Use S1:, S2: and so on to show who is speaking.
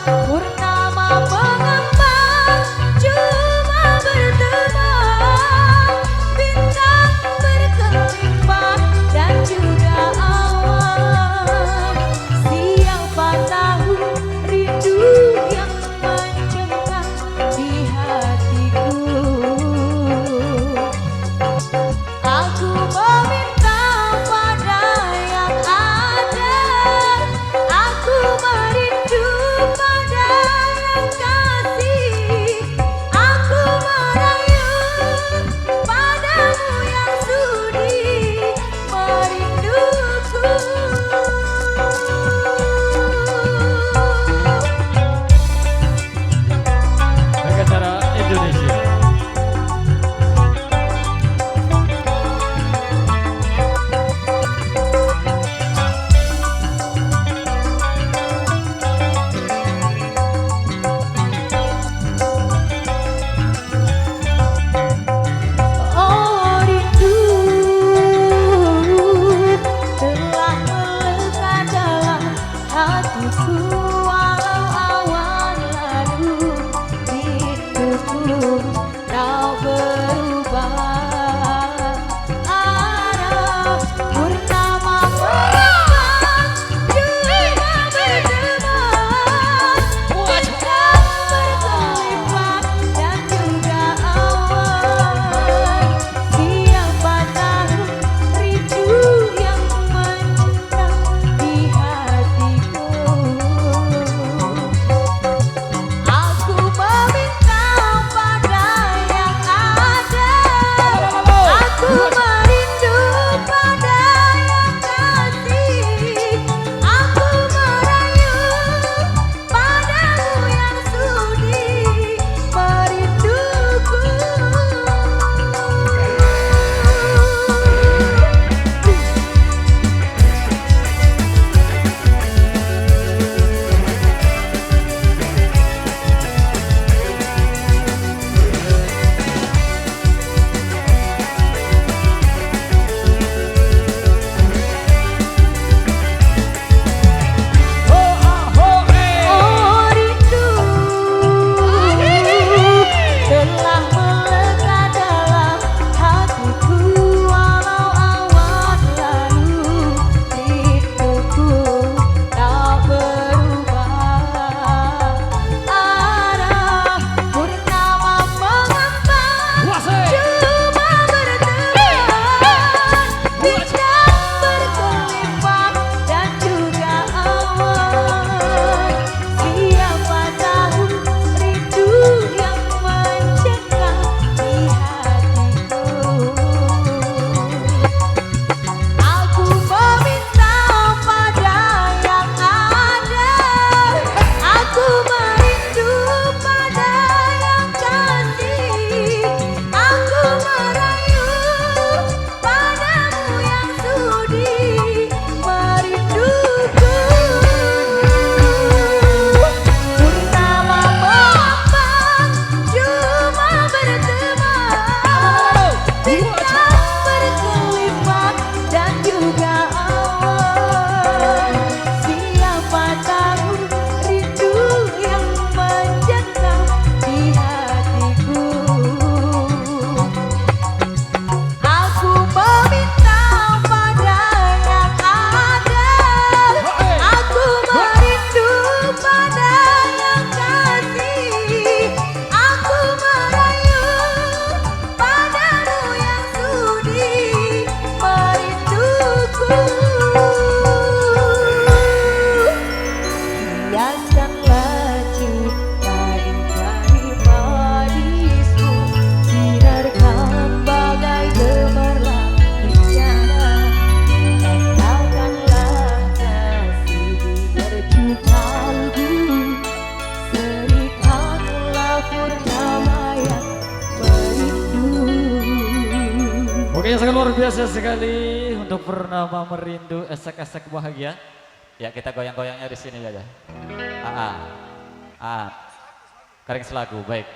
S1: Purnama mengembang, cuma berteman, bintang berkelimpah dan juga awan. Siapa tahu rindu yang mencengkam di hatiku. Aku meminta pada yang ada, aku merindu pada yang kasih, aku merayu padamu yang sudi merinduku.
S2: Pengacara Indonesia.
S1: Oh rindu telah melekat dalam hatiku, walau awan lalu rinduku tak berubah. Arah purnama mengembang, cuma berteman, bintang berkelimpah dan juga awan. Siapa tahu rindu yang mencengkam di hatiku. Aku meminta pada yang ada, aku merindu pada yang kasih, aku merayu padamu yang sudi merinduku. Oh rindu telah melekat dalam hatiku, walau awan lalu rinduku tak berubah. Arah purnama mengembang, cuma berteman, bintang berkelimpah dan juga awan. Siapa tahu rindu yang mencengkam di hatiku. Aku meminta pada yang ada, aku merindu pada yang kasih, aku merayu padamu yang sudi merinduku. Purnama mengembang, cuma berteman, bintang berkelimpah dan juga awan. Siapa tahu rindu yang mencengkam di hatiku. Aku meminta pada yang ada, aku merindu pada yang kasih, aku merayu padamu yang sudi merinduku. Hiaskanlah cinta di jari manismu, sinarkan bagai gemerlap rencana. Tandakanlah kasih di berjutalku, serikanlah purnama yang merindu.
S2: Oke, yang sangat luar biasa sekali untuk Purnama Merindu, esek-esek bahagia. Ya, kita goyang-goyangnya di sini aja. Kering selagu, baik.